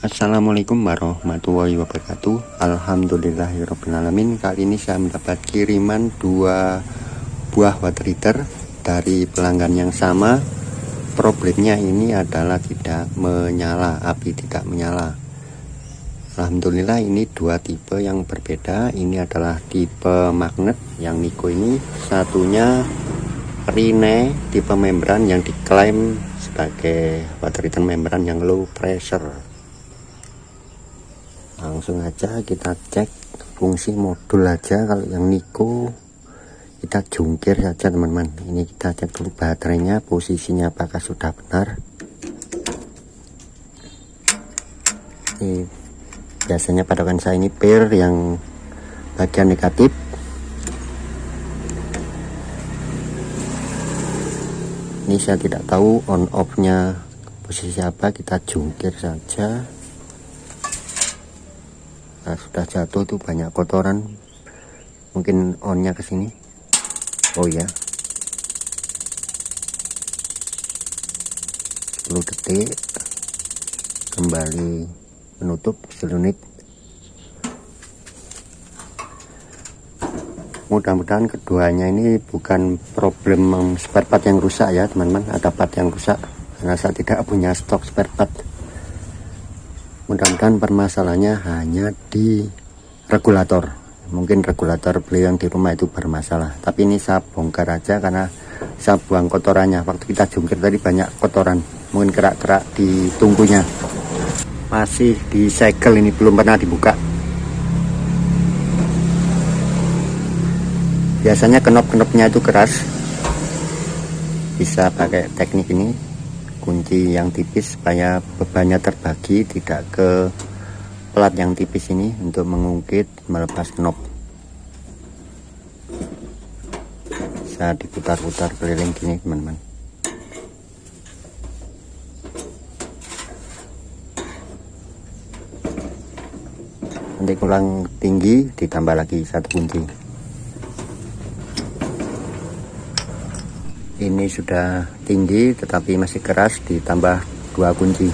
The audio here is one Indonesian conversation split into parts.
Assalamualaikum warahmatullahi wabarakatuh. Alhamdulillahirrabbilalamin. Kali ini saya mendapat kiriman 2 buah water heater dari pelanggan yang sama. Problemnya ini adalah tidak menyala, api tidak menyala. Alhamdulillah ini 2 tipe yang berbeda. Ini adalah tipe magnet yang Niko ini, satunya Rine tipe membran yang diklaim sebagai water heater membran yang low pressure. Langsung aja kita cek fungsi modul aja. Kalau yang Niko kita jungkir saja teman-teman. Ini kita cek dulu baterainya, posisinya apakah sudah benar. Ini biasanya patokan saya ini pair yang bagian negatif. Ini saya tidak tahu on off nya posisi apa, kita jungkir saja. Nah, sudah jatuh itu banyak kotoran, mungkin onnya ke sini. Oh ya, 10 detik kembali menutup selunit. Mudah-mudahan keduanya ini bukan problem spare part yang rusak ya teman-teman, ada part yang rusak karena saya tidak punya stok spare part. Mudah-mudahan permasalahannya hanya di regulator. Mungkin regulator beliau yang di rumah itu bermasalah, tapi ini saya bongkar aja karena saya buang kotorannya. Waktu kita jungkir tadi banyak kotoran, mungkin kerak-kerak di tungkunya. Masih di segel, ini belum pernah dibuka. Biasanya knop-knopnya itu keras, bisa pakai teknik ini, kunci yang tipis supaya bebannya terbagi, tidak ke plat yang tipis ini untuk mengungkit melepas knop. Bisa diputar-putar keliling gini teman-teman. Nanti kurang tinggi ditambah lagi 1 kunci. Ini sudah tinggi tetapi masih keras, ditambah 2 kunci.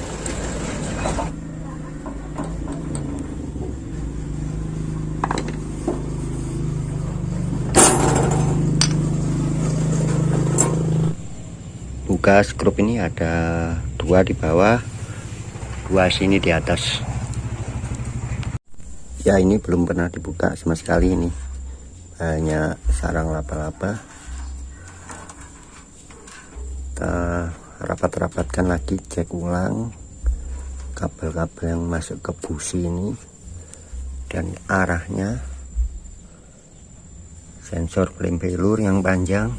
Buka skrup ini ada 2 di bawah, 2 sini di atas. Ya, ini belum pernah dibuka sama sekali, ini banyak sarang laba-laba. Kita rapat-rapatkan lagi, cek ulang kabel-kabel yang masuk ke busi ini dan arahnya. Sensor flame failure yang panjang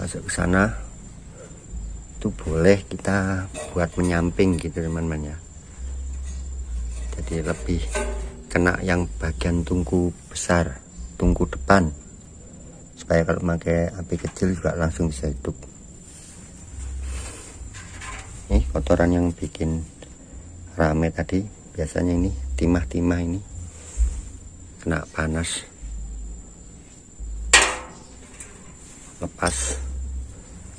masuk ke sana, itu boleh kita buat menyamping gitu teman-teman ya, jadi lebih kena yang bagian tungku besar, tungku depan, supaya kalau pakai api kecil juga langsung bisa hidup. Ini kotoran yang bikin rame tadi, biasanya ini timah-timah, ini kena panas lepas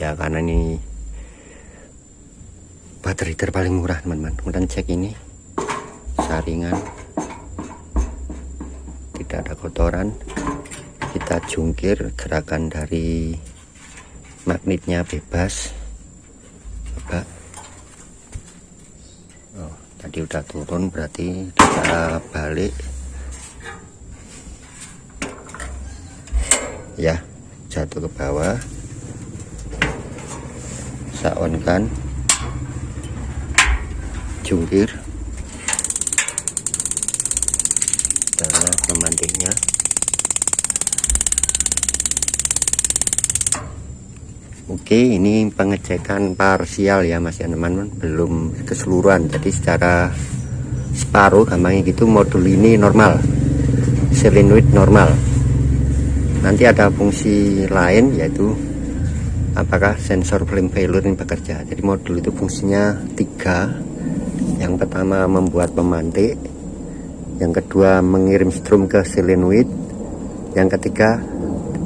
ya, karena ini water heater paling murah teman-teman. Kemudian cek ini saringan, tidak ada kotoran. Kita jungkir, gerakan dari magnetnya bebas. Coba, oh, tadi udah turun, berarti kita balik ya, jatuh ke bawah. Saya on kan, jungkir, adalah pemantiknya. Oke, ini pengecekan parsial ya mas ya teman-teman, belum keseluruhan. Jadi secara separuh gampangnya gitu, modul ini normal, solenoid normal. Nanti ada fungsi lain, yaitu apakah sensor flame failure ini bekerja. Jadi modul itu fungsinya 3. Yang pertama membuat pemantik, yang kedua mengirim strom ke solenoid, yang ketiga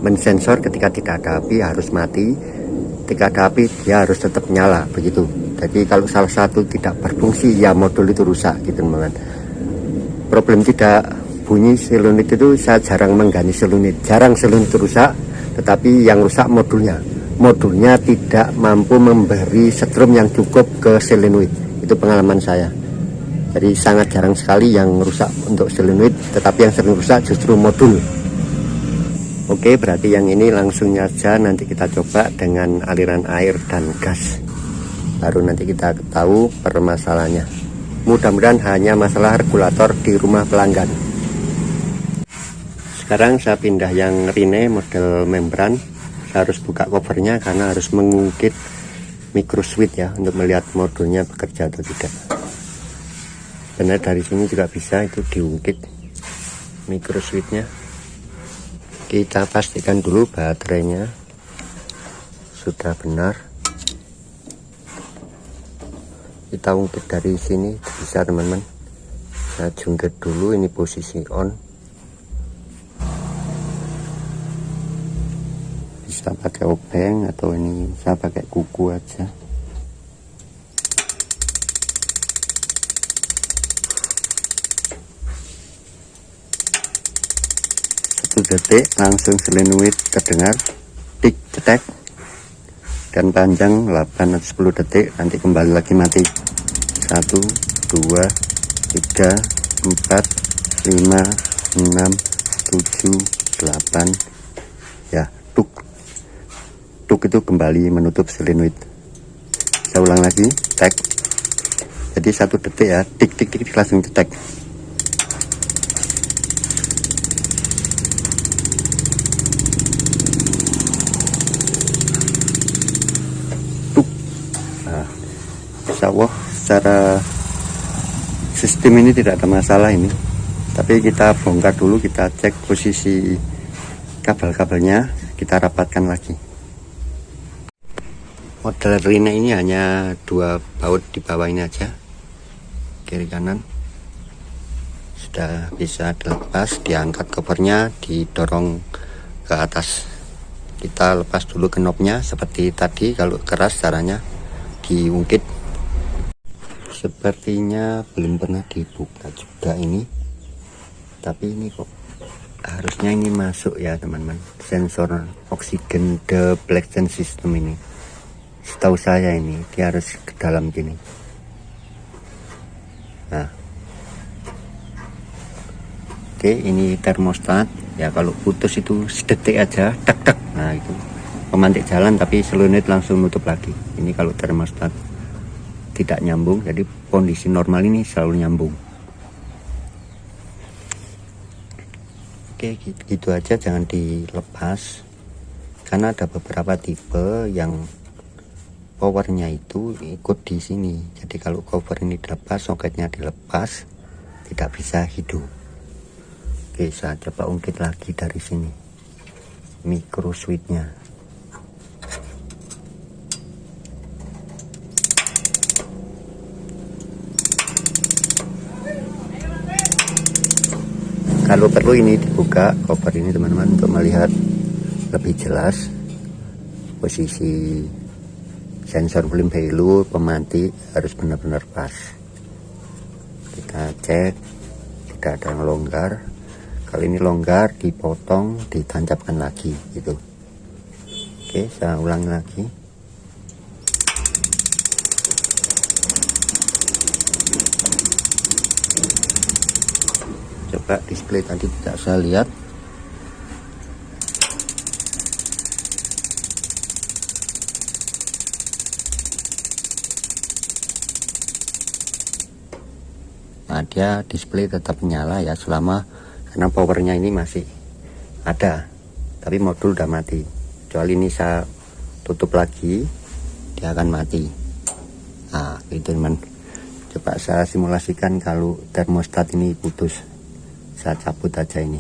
mensensor ketika tidak ada api harus mati, ketika ada api dia harus tetap nyala begitu. Jadi kalau salah satu tidak berfungsi ya modul itu rusak gitu teman-teman. Problem tidak bunyi selunit itu saya jarang mengganti selunit, jarang selunit rusak, tetapi yang rusak modulnya tidak mampu memberi setrum yang cukup ke selenoid. Itu pengalaman saya. Jadi sangat jarang sekali yang rusak untuk selenoid, tetapi yang sering rusak justru modul. Oke, berarti yang ini langsung saja nanti kita coba dengan aliran air dan gas, baru nanti kita tahu permasalahannya. Mudah-mudahan hanya masalah regulator di rumah pelanggan. Sekarang saya pindah yang Rine model membran. Saya harus buka covernya karena harus mengungkit micro switch ya, untuk melihat modulnya bekerja atau tidak. Benar dari sini juga bisa itu diungkit micro switchnya. Kita pastikan dulu baterainya sudah benar. Kita ungkit dari sini bisa teman-teman. Saya jungkit dulu, ini posisi on. Bisa pakai obeng atau ini saya pakai kuku aja. Satu detik langsung selenoid terdengar tik cetek, dan panjang 8 atau 10 detik nanti kembali lagi mati. 1 2 3 4 5 6 7 8 ya, tuk itu kembali menutup selenoid. Saya ulang lagi, tek. Jadi 1 detik ya, tik langsung cetek. Insya Allah secara sistem ini tidak ada masalah ini, tapi kita bongkar dulu, kita cek posisi kabel-kabelnya, kita rapatkan lagi. Model Rine ini hanya 2 baut di bawah ini aja, kiri kanan sudah bisa dilepas, diangkat covernya, didorong ke atas. Kita lepas dulu knopnya seperti tadi. Kalau keras caranya diungkit. Sepertinya belum pernah dibuka juga ini, tapi ini kok harusnya ini masuk ya teman-teman, sensor oksigen deflection system ini. Setahu saya ini dia harus ke dalam gini. Nah, oke, ini termostat ya, kalau putus itu sedetik aja tek. Nah itu pemantik jalan, tapi selunit langsung nutup lagi. Ini kalau termostat tidak nyambung, jadi kondisi normal ini selalu nyambung. Oke, gitu aja, jangan dilepas karena ada beberapa tipe yang powernya itu ikut di sini. Jadi kalau cover ini dilepas, soketnya dilepas, tidak bisa hidup. Oke, saya coba ungkit lagi dari sini micro switchnya. Kalau perlu ini dibuka cover ini teman-teman, untuk melihat lebih jelas posisi sensor flame value pemantik harus benar-benar pas. Kita cek tidak ada yang longgar. Kalau ini longgar, dipotong, ditancapkan lagi gitu. Oke, saya ulang lagi. Coba display tadi tidak saya lihat. Nah, dia display tetap nyala ya selama, karena powernya ini masih ada, tapi modul udah mati. Kecuali ini saya tutup lagi, dia akan mati. Nah gitu teman. Coba saya simulasikan kalau termostat ini putus. Saya cabut aja ini.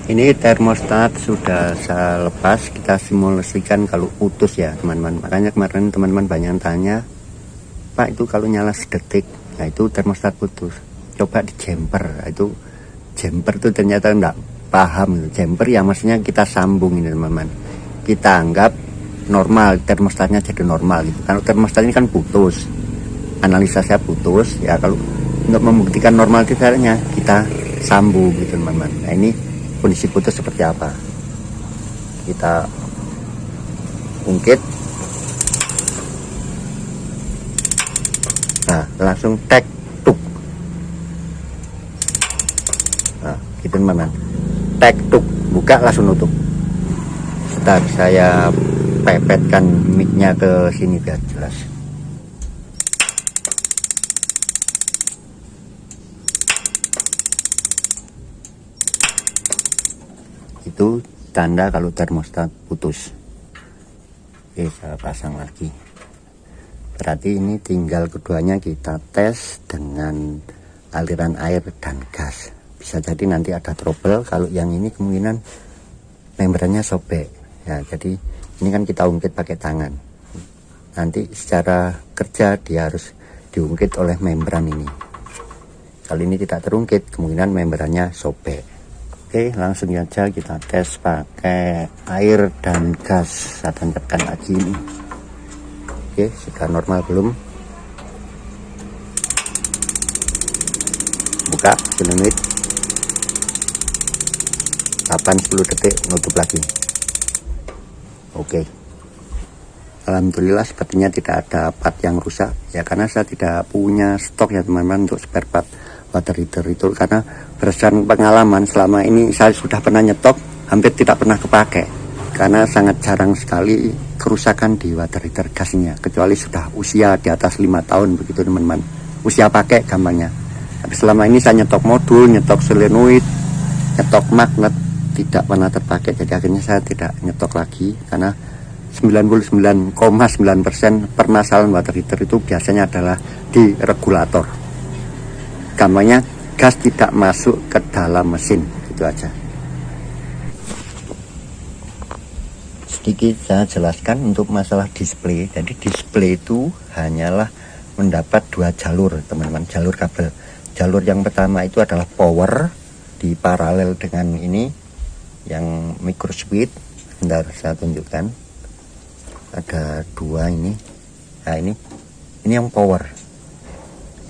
Ini termostat sudah saya lepas, kita simulasikan kalau putus ya teman-teman. Makanya kemarin teman-teman banyak yang tanya, Pak itu kalau nyala sedetik, nah itu termostat putus. Coba di jumper, itu jumper itu ternyata enggak paham. Jumper ya maksudnya kita sambung ini teman-teman. Kita anggap normal, termostatnya jadi normal gitu. Kalau termostat ini kan putus, analisa saya putus ya. Kalau untuk membuktikan normal tidaknya, kita sambung gitu teman-teman. Nah ini kondisi putus seperti apa, kita ungkit. Nah langsung tek tuk. Nah gitu teman-teman, tek tuk, buka langsung nutup. Sebentar saya pepetkan micnya ke sini biar jelas. Itu tanda kalau termostat putus. Oke, saya pasang lagi. Berarti ini tinggal keduanya kita tes dengan aliran air dan gas. Bisa jadi nanti ada trouble. Kalau yang ini kemungkinan membrannya sobek ya, jadi ini kan kita ungkit pakai tangan. Nanti secara kerja dia harus diungkit oleh membran ini. Kalau ini tidak terungkit, kemungkinan membrannya sobek. Oke, langsung saja kita tes pakai air dan gas. Saya tancapkan lagi ini. Oke, sudah normal belum? Buka menit 8-10 detik, nutup lagi. Oke, alhamdulillah sepertinya tidak ada part yang rusak ya, karena saya tidak punya stok ya teman-teman untuk spare part water heater itu, karena berdasarkan pengalaman selama ini saya sudah pernah nyetok, hampir tidak pernah kepake karena sangat jarang sekali kerusakan di water heater gasnya, kecuali sudah usia di atas 5 tahun begitu teman-teman, usia pakai gampangnya. Tapi selama ini saya nyetok modul, nyetok solenoid, nyetok magnet, tidak pernah terpakai. Jadi akhirnya saya tidak nyetok lagi, karena 99,9% permasalahan water heater itu biasanya adalah di regulator. Gampangnya gas tidak masuk ke dalam mesin, gitu aja. Sedikit saya jelaskan untuk masalah display. Jadi display itu hanyalah mendapat 2 jalur teman-teman, jalur kabel. Jalur yang pertama itu adalah power di paralel dengan ini yang micro switch. Bentar saya tunjukkan, ada 2 ini. Nah ini yang power.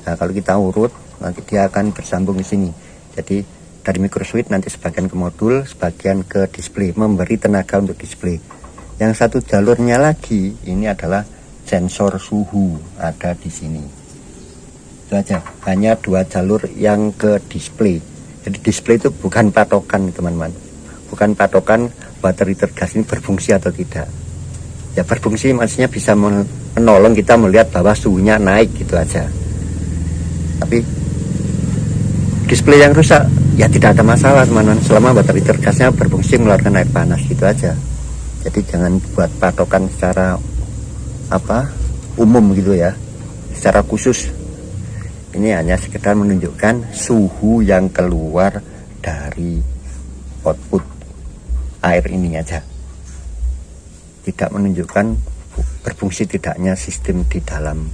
Nah kalau kita urut nanti dia akan bersambung di sini. Jadi dari micro switch nanti sebagian ke modul, sebagian ke display, memberi tenaga untuk display. Yang satu jalurnya lagi ini adalah sensor suhu, ada di sini. Itu aja, hanya 2 jalur yang ke display. Jadi display itu bukan patokan teman-teman, bukan patokan water heater gas ini berfungsi atau tidak. Ya berfungsi maksudnya bisa menolong kita melihat bahwa suhunya naik, gitu aja. Tapi display yang rusak ya tidak ada masalah teman-teman, selama water heater gasnya berfungsi mengeluarkan air panas, gitu aja. Jadi jangan buat patokan secara umum gitu ya, secara khusus. Ini hanya sekedar menunjukkan suhu yang keluar dari output air ini aja, tidak menunjukkan berfungsi tidaknya sistem di dalam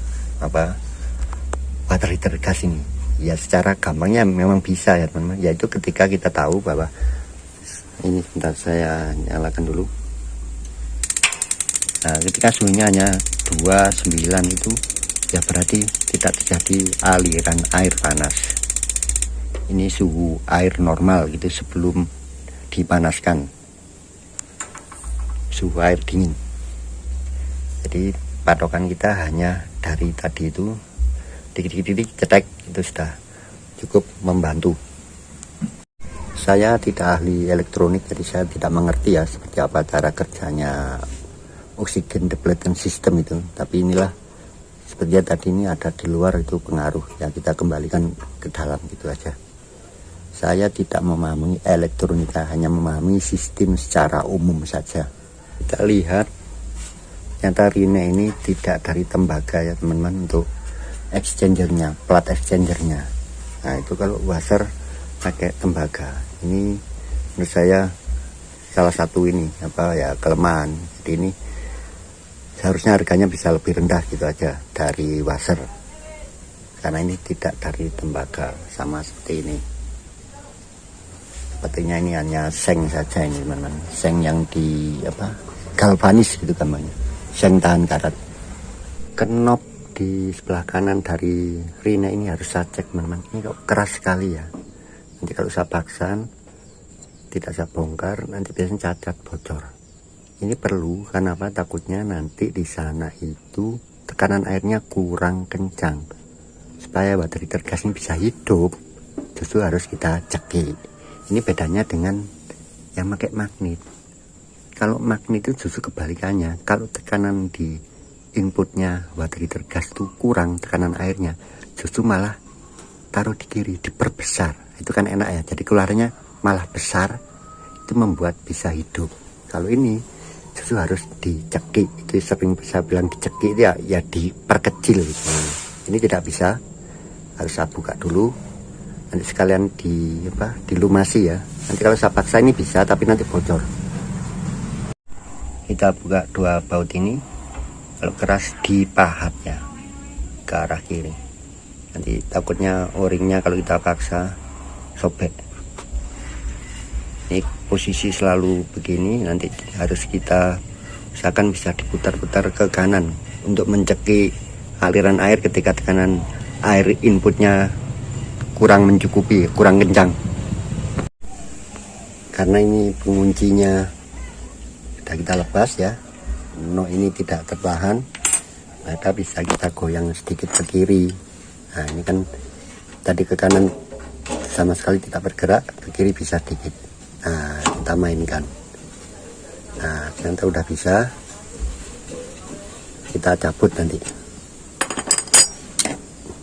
water heater gas ini. Ya secara gampangnya memang bisa ya teman-teman, yaitu ketika kita tahu bahwa ini, sebentar saya nyalakan dulu. Nah ketika suhunya hanya 29 itu ya berarti tidak terjadi aliran air panas. Ini suhu air normal gitu sebelum dipanaskan, suhu air dingin. Jadi patokan kita hanya dari tadi itu, dikit-dikit cetek, itu sudah cukup membantu. Saya tidak ahli elektronik, jadi saya tidak mengerti ya seperti apa cara kerjanya oksigen depletion system itu. Tapi inilah sepertinya tadi ini ada di luar, itu pengaruh ya, kita kembalikan ke dalam, gitu aja. Saya tidak memahami elektronika, hanya memahami sistem secara umum saja. Kita lihat ternyata relay ini tidak dari tembaga ya teman-teman, untuk exchangernya, plat exchangernya. Nah itu kalau washer pakai tembaga, ini menurut saya salah satu ini kelemahan. Jadi ini seharusnya harganya bisa lebih rendah, gitu aja, dari washer, karena ini tidak dari tembaga. Sama seperti ini, sepertinya ini hanya seng saja ini teman-teman, seng yang di galvanis gitu gambarnya, yang tahan karat. Knop di sebelah kanan dari Rina ini harus saya cek teman-teman, ini kok keras sekali ya. Nanti kalau saya paksa tidak saya bongkar, nanti biasanya cacat bocor. Ini perlu karena apa? Takutnya nanti di sana itu tekanan airnya kurang kencang. Supaya water heater gas ini bisa hidup, justru harus kita cekik. Ini bedanya dengan yang pakai magnet. Kalau magnet itu justru kebalikannya. Kalau tekanan di inputnya water heater gas itu kurang, tekanan airnya justru malah taruh di kiri, diperbesar. Itu kan enak ya, jadi keluarnya malah besar, itu membuat bisa hidup. Kalau ini justru harus dicekik, itu sering saya bilang dicekik ya, ya diperkecil gitu. Ini tidak bisa, harus saya buka dulu, nanti sekalian dilumasi ya. Nanti kalau saya paksa ini bisa, tapi nanti bocor. Kita buka dua baut ini, kalau keras dipahat ya ke arah kiri. Nanti takutnya o-ringnya kalau kita paksa sobek. Ini posisi selalu begini, nanti harus kita usahakan bisa diputar-putar ke kanan untuk mencekik aliran air ketika tekanan air inputnya kurang mencukupi, kurang kencang. Karena ini penguncinya sudah kita lepas ya, no ini tidak tertahan, maka bisa kita goyang sedikit ke kiri. Nah ini kan tadi ke kanan sama sekali tidak bergerak, ke kiri bisa sedikit. Nah kita mainkan. Nah ternyata udah bisa, kita cabut nanti,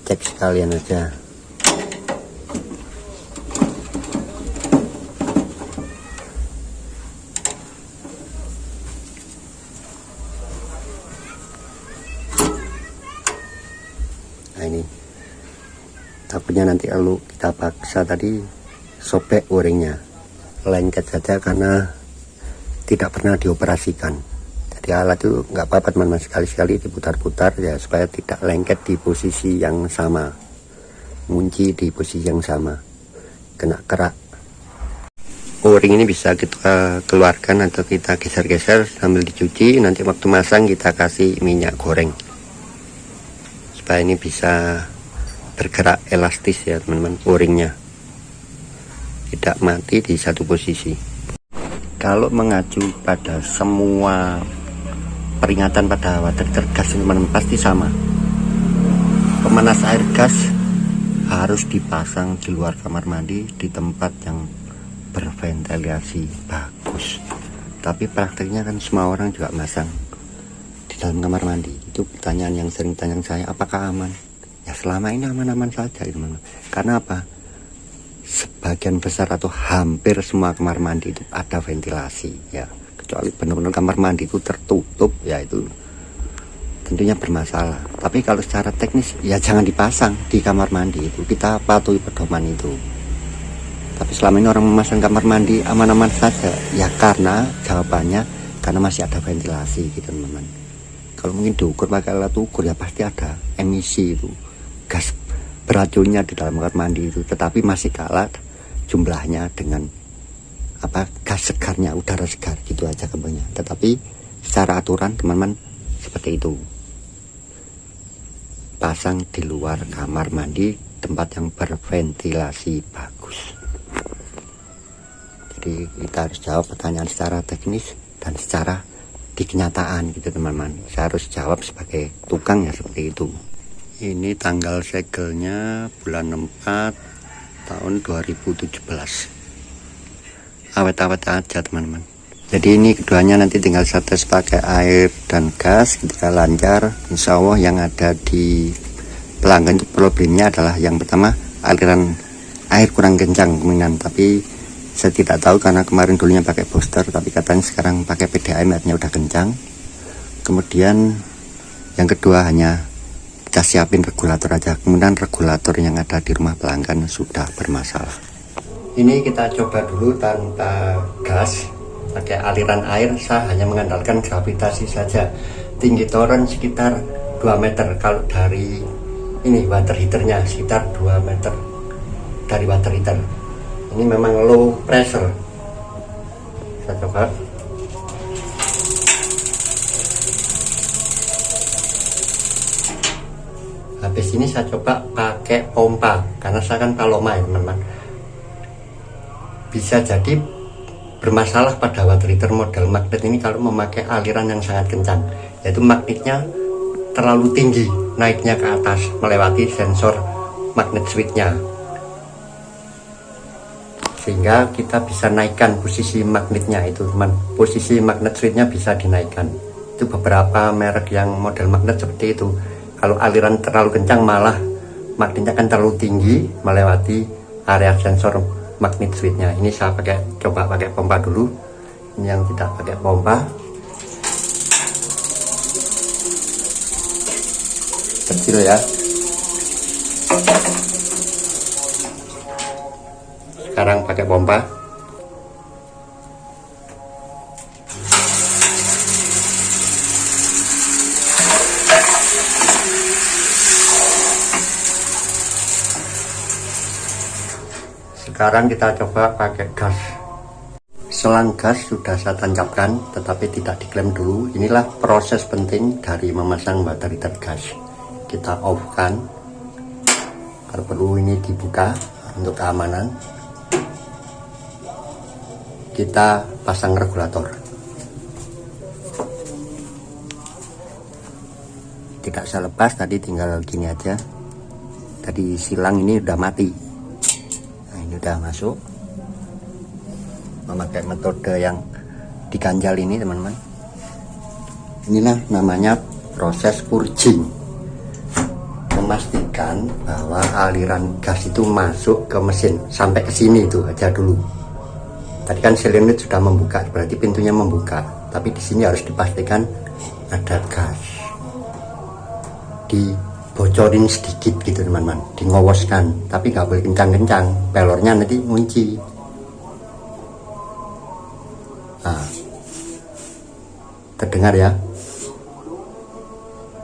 cek sekalian aja. Nah ini takutnya nanti kalau kita paksa tadi sobek o-ringnya, lengket saja karena tidak pernah dioperasikan. Jadi alat itu nggak apa-apa teman-teman, sekali-sekali diputar-putar ya supaya tidak lengket di posisi yang sama, ngunci di posisi yang sama, kena kerak. O-ring ini bisa kita keluarkan atau kita geser-geser sambil dicuci. Nanti waktu masang kita kasih minyak goreng supaya ini bisa bergerak elastis ya teman-teman, o-ringnya tidak mati di satu posisi. Kalau mengacu pada semua peringatan pada water heater gas teman-teman pasti sama, pemanas air gas harus dipasang di luar kamar mandi di tempat yang berventilasi bagus. Tapi prakteknya kan semua orang juga masang di dalam kamar mandi. Itu pertanyaan yang sering tanya saya, apakah aman? Ya selama ini aman-aman saja teman-teman. Karena apa? Sebagian besar atau hampir semua kamar mandi itu ada ventilasi ya, kecuali benar-benar kamar mandi itu tertutup ya, itu tentunya bermasalah. Tapi kalau secara teknis ya jangan dipasang di kamar mandi, itu kita patuhi pedoman itu. Tapi selama ini orang memasang kamar mandi aman-aman saja ya, karena jawabannya karena masih ada ventilasi gitu teman-teman. Kalau mungkin diukur pakai alat ukur ya pasti ada emisi itu gas beracunnya di dalam kamar mandi itu, tetapi masih kalah jumlahnya dengan gas segarnya, udara segar gitu aja kembangnya. Tetapi secara aturan teman-teman seperti itu, pasang di luar kamar mandi, tempat yang berventilasi bagus. Jadi kita harus jawab pertanyaan secara teknis dan secara di kenyataan gitu teman-teman. Saya harus jawab sebagai tukang ya seperti itu. Ini tanggal segelnya bulan 4 tahun 2017. Awet-awet aja teman-teman. Jadi ini keduanya nanti tinggal saya tes pakai air dan gas. Ketika lancar, insya Allah yang ada di pelanggan itu problemnya adalah yang pertama aliran air kurang kencang kemungkinan. Tapi saya tidak tahu karena kemarin dulunya pakai booster, tapi katanya sekarang pakai PDAM airnya udah kencang. Kemudian yang kedua hanya kita siapin regulator aja, kemudian regulator yang ada di rumah pelanggan sudah bermasalah. Ini kita coba dulu tanpa gas, pakai aliran air. Saya hanya mengandalkan gravitasi saja. Tinggi toren sekitar 2 meter. Kalau dari ini water heaternya sekitar 2 meter dari water heater. Ini memang low pressure. Saya coba. habis ini saya coba pakai pompa, karena saya kan Paloma ya teman-teman. Bisa jadi bermasalah pada water heater model magnet ini kalau memakai aliran yang sangat kencang, yaitu magnetnya terlalu tinggi naiknya ke atas melewati sensor magnet switchnya, sehingga kita bisa naikkan posisi magnetnya itu teman. Posisi magnet switchnya bisa dinaikkan. Itu beberapa merek yang model magnet seperti itu. Kalau aliran terlalu kencang malah magnetnya kan terlalu tinggi melewati area sensor magnet switchnya. Ini saya coba pakai pompa dulu. Ini yang tidak pakai pompa. Kecil ya. Sekarang pakai pompa. Sekarang kita coba pakai gas. Selang gas sudah saya tancapkan, tetapi tidak diklaim dulu. Inilah proses penting dari memasang water heater gas. Kita off kan, kalau perlu ini dibuka untuk keamanan. Kita pasang regulator. Tidak saya lepas, tadi tinggal gini aja. Tadi silang ini udah mati. Nah, ini udah masuk. Memakai metode yang diganjal ini teman-teman. Inilah namanya proses purging. Memastikan bahwa aliran gas itu masuk ke mesin sampai ke sini itu aja dulu. Tadi kan silinder sudah membuka, berarti pintunya membuka. Tapi di sini harus dipastikan ada gas. Dibocorin sedikit gitu teman-teman, dingowoskan, tapi nggak boleh kencang-kencang, pelornya nanti ngunci. Nah, terdengar ya?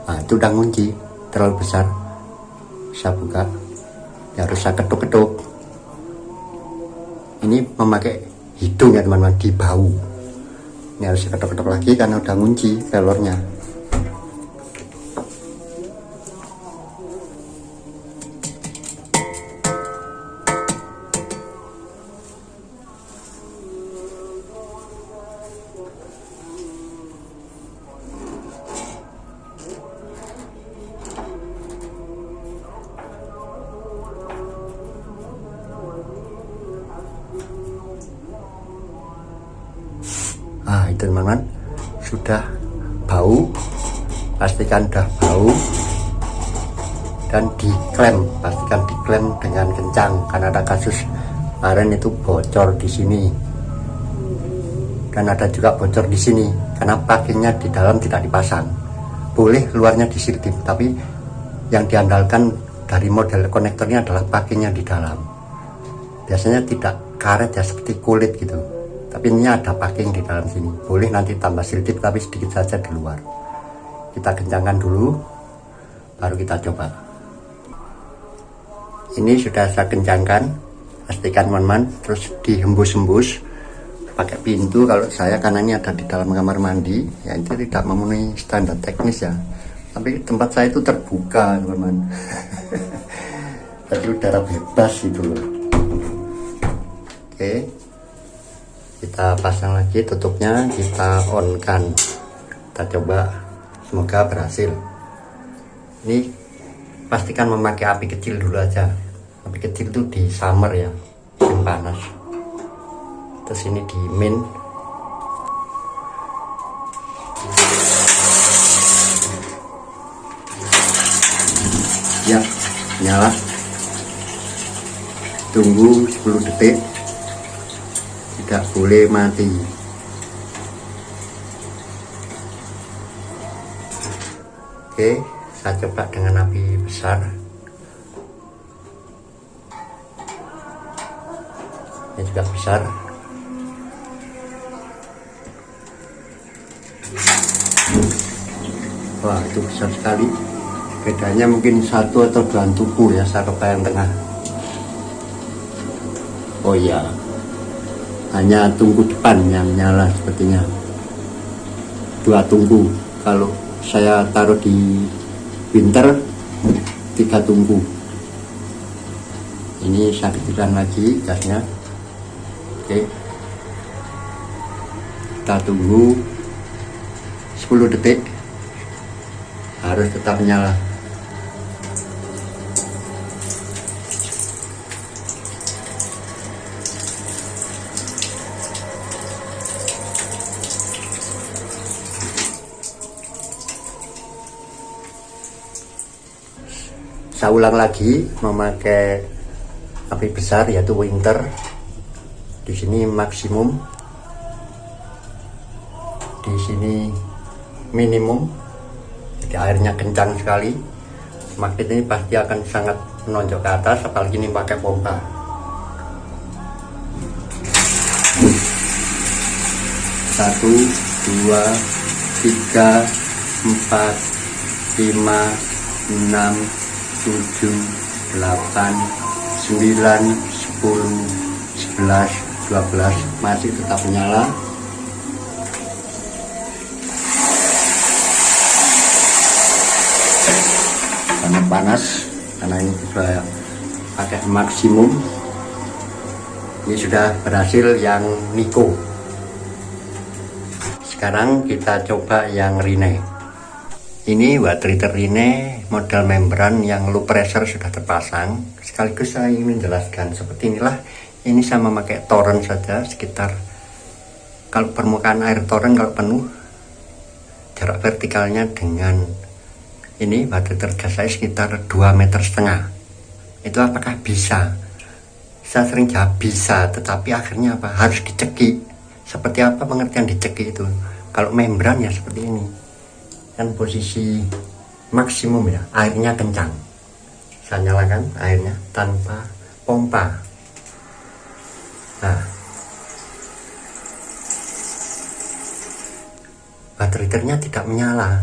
Nah, itu udah ngunci, terlalu besar. Saya buka, ya harus saya ketuk-ketuk. Ini memakai hidung ya teman-teman, di bau. Ini harus saya ketuk-ketuk lagi karena udah ngunci pelornya. Nah, itu teman-teman, sudah bau, pastikan sudah bau, dan diklem, pastikan diklem dengan kencang, karena ada kasus kemarin itu bocor di sini, dan ada juga bocor di sini, karena packingnya di dalam tidak dipasang. Boleh luarnya diselip, tapi yang diandalkan dari model konektornya adalah packingnya di dalam. Biasanya tidak karet ya, seperti kulit gitu. Tapi ini ada packing di dalam sini. Boleh nanti tambah siltip, tapi sedikit saja di luar. Kita kencangkan dulu, baru kita coba. Ini sudah saya kencangkan, pastikan teman-teman, terus dihembus-hembus pakai pintu. Kalau saya karena ini ada di dalam kamar mandi, ya itu tidak memenuhi standar teknis ya. Tapi tempat saya itu terbuka teman-teman. Jadi udara bebas itu loh. Oke. Kita pasang lagi tutupnya, kita on kan, kita coba, semoga berhasil. Ini pastikan memakai api kecil dulu aja. Api kecil itu di summer ya, musim panas. Terus ini di min. Ya, nyala. Tunggu 10 detik. Tidak boleh mati. Oke, saya coba dengan api besar. Ini juga besar. Wah, itu besar sekali. Bedanya mungkin 1 atau 2 tuku ya, saya coba yang tengah. Oh iya, hanya tungku depan yang nyala sepertinya, 2 tungku. Kalau saya taruh di winter kita tunggu. Ini saya kecilkan lagi gasnya. Oke, kita tunggu 10 detik, harus tetap nyala. Saya ulang lagi memakai api besar, yaitu winter. Di sini maksimum, di sini minimum. Jadi airnya kencang sekali. Magnet ini pasti akan sangat menonjol ke atas, apalagi ini pakai pompa. Satu, dua, tiga, 4, 5, 6, 7, 8, 9, 10, 11, 12 masih tetap menyala. Karena panas, karena ini sudah pakai maksimum. Ini sudah berhasil yang Niko. Sekarang kita coba yang Rine. Ini water heater Rine model membran yang low pressure sudah terpasang. Sekaligus saya ingin menjelaskan seperti inilah. Ini sama memakai toren saja, sekitar, kalau permukaan air toren kalau penuh, jarak vertikalnya dengan ini water heater gas saya sekitar 2,5 meter. Itu apakah bisa? Saya sering jawab bisa, tetapi akhirnya apa? Harus dicekik. Seperti apa pengertian dicekik itu? Kalau membran ya seperti ini. Kan posisi maksimum ya, airnya kencang. Saya nyalakan airnya tanpa pompa. Nah, water heaternya tidak menyala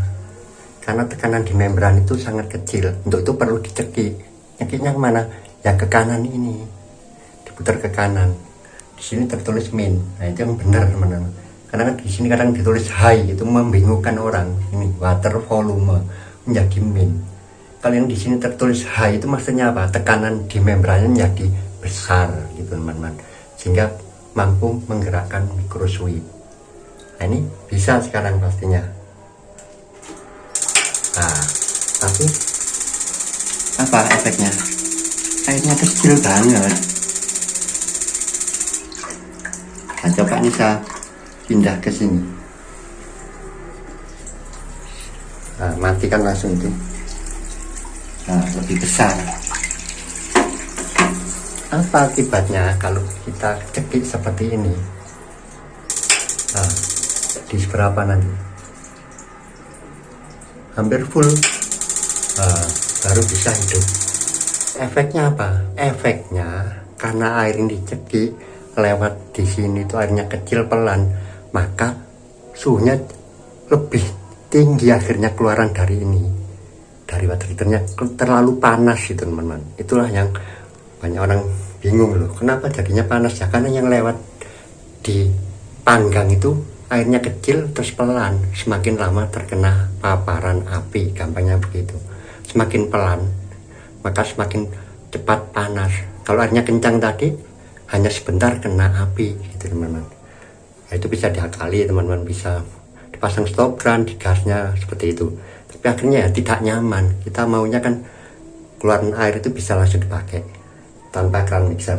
karena tekanan di membran itu sangat kecil. Untuk itu perlu dicekik. Cekiknya kemana? Ya ke kanan ini, diputar ke kanan. Di sini tertulis min. Nah itu yang benar teman-teman. Karena di sini kadang ditulis high, itu membingungkan orang. Ini water volume menjadi min. Kalau yang di sini tertulis high itu maksudnya apa? Tekanan di membrannya menjadi besar gitu teman-teman, sehingga mampu menggerakkan micro sweep. Nah ini bisa sekarang pastinya. Nah, tapi apa efeknya? Airnya kecil banget. Nah, coba ini saya pindah ke sini. Nah, matikan langsung itu. Nah, lebih besar. Apa akibatnya kalau kita cekik seperti ini? Nah, di seberapa nanti? Hampir full. Nah, baru bisa hidup. Efeknya apa? Efeknya karena air ini dicekik lewat di sini itu airnya kecil pelan, maka suhunya lebih tinggi akhirnya keluaran dari ini, dari water heaternya terlalu panas itu teman-teman. Itulah yang banyak orang bingung loh, kenapa jadinya panas ya? Karena yang lewat di panggang itu airnya kecil terus pelan, semakin lama terkena paparan api, gampangnya begitu. Semakin pelan maka semakin cepat panas. Kalau airnya kencang tadi hanya sebentar kena api gitu teman-teman. Nah, itu bisa diakali teman-teman, bisa dipasang stop run di gasnya seperti itu. Tapi akhirnya ya tidak nyaman. Kita maunya kan keluaran air itu bisa langsung dipakai tanpa keran mixer,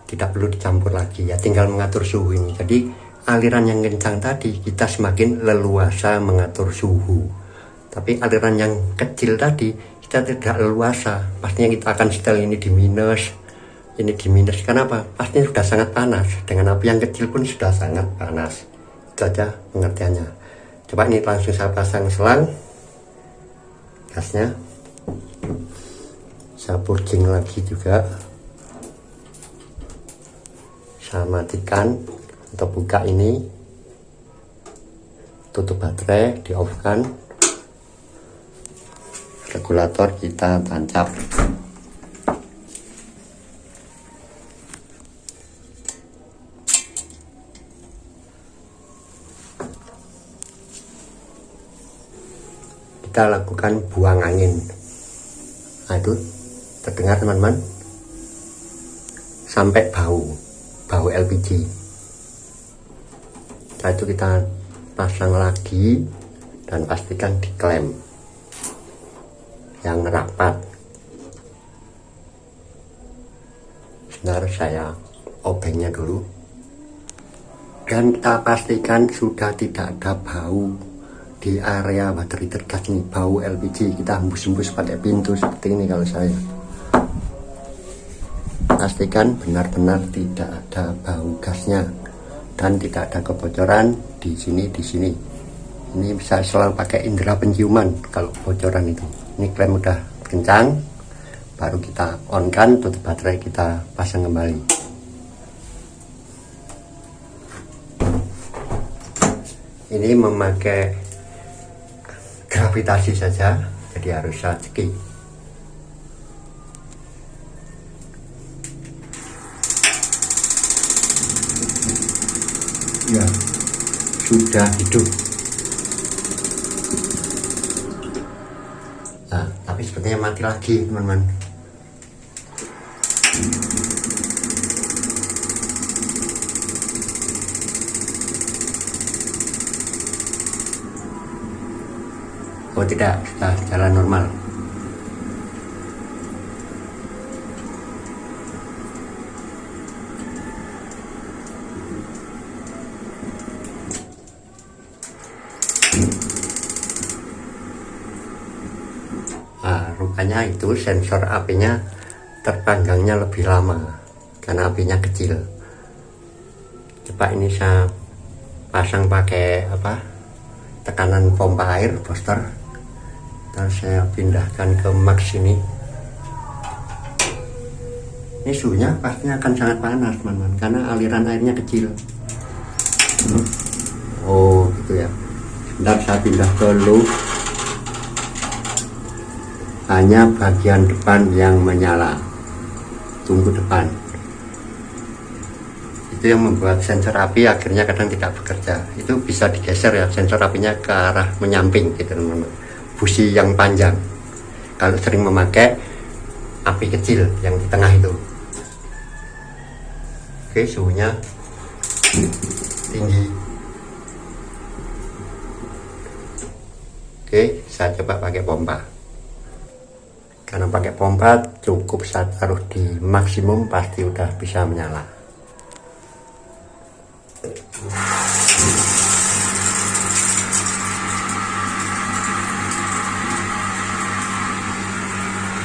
tidak perlu dicampur lagi ya, tinggal mengatur suhu ini. Jadi aliran yang kencang tadi kita semakin leluasa mengatur suhu, tapi aliran yang kecil tadi kita tidak leluasa. Pastinya kita akan setel ini di minus, ini di minus. Kenapa? Pastinya sudah sangat panas. Dengan api yang kecil pun sudah sangat panas. Itu aja pengertiannya. Coba ini langsung saya pasang selang gasnya, saya purging lagi juga, saya matikan atau buka ini, tutup baterai, di off kan, regulator kita tancap. kita lakukan buang angin. Nah itu terdengar teman-teman, sampai bau LPG. Setelah itu kita pasang lagi dan pastikan diklem yang rapat. Sebentar, saya obengnya dulu, dan kita pastikan sudah tidak ada bau di area water heater gas ini, bau LPG. Kita hembus-hembus pakai pintu seperti ini. Kalau saya pastikan benar-benar tidak ada bau gasnya dan tidak ada kebocoran di sini. Ini bisa selalu pakai indera penciuman kalau bocoran itu. Ini klem udah kencang, baru kita on kan, tutup baterai, kita pasang kembali. Ini memakai gravitasi saja, jadi harus saya cekik. Ya, sudah hidup. Nah, tapi sepertinya mati lagi teman-teman. Oh tidak, sudah jalan normal. Nah, rupanya itu sensor apinya terpanggangnya lebih lama karena apinya kecil. Coba ini saya pasang pakai tekanan pompa air booster, dan saya pindahkan ke max ini. Ini suhunya pastinya akan sangat panas teman-teman, karena aliran airnya kecil. Oh gitu ya. Bentar, saya pindah ke low. Hanya bagian depan yang menyala, tunggu depan. Itu yang membuat sensor api akhirnya kadang tidak bekerja. Itu bisa digeser ya, sensor apinya ke arah menyamping gitu teman-teman, busi yang panjang kalau sering memakai api kecil yang di tengah itu. Oke, suhunya tinggi. Oke, saya coba pakai pompa. Karena pakai pompa cukup saya taruh di maksimum, pasti udah bisa menyala.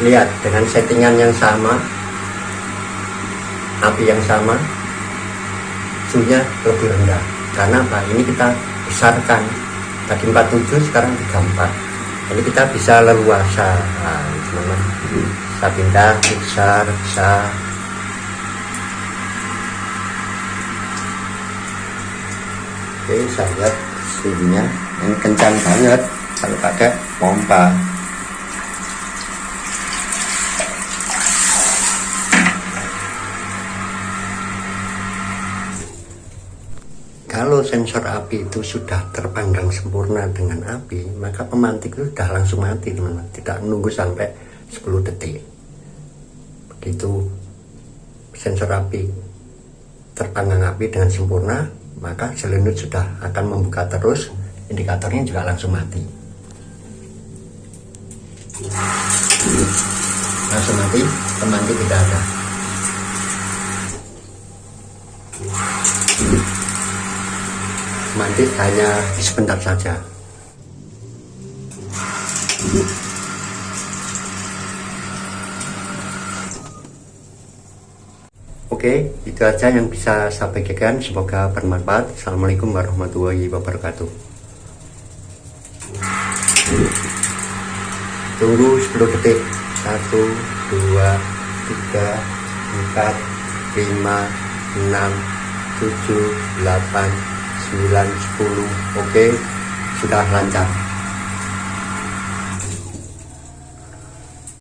Lihat, dengan settingan yang sama, api yang sama, suhunya lebih rendah. Karena apa? Ini kita besarkan. Tadi 47, sekarang 34. Jadi kita bisa leluasa. Nah, teman-teman, kita pindah besar. Oke, saya lihat suhunya ini kencang banget kalau pakai pompa. Kalau sensor api itu sudah terpanggang sempurna dengan api, maka pemantik itu sudah langsung mati teman-teman, tidak menunggu sampai 10 detik. Begitu sensor api terpanggang api dengan sempurna, maka selinut sudah akan membuka terus, indikatornya juga langsung mati. Langsung mati, pemantik tidak ada. Pemantik hanya sebentar saja. Oke, itu aja yang bisa saya bagikan. Semoga bermanfaat. Assalamualaikum warahmatullahi wabarakatuh. Tunggu 10 detik. 1, 2, 3, 4, 5, 6, 7, 8, 9, 10. Oke, sudah lancar.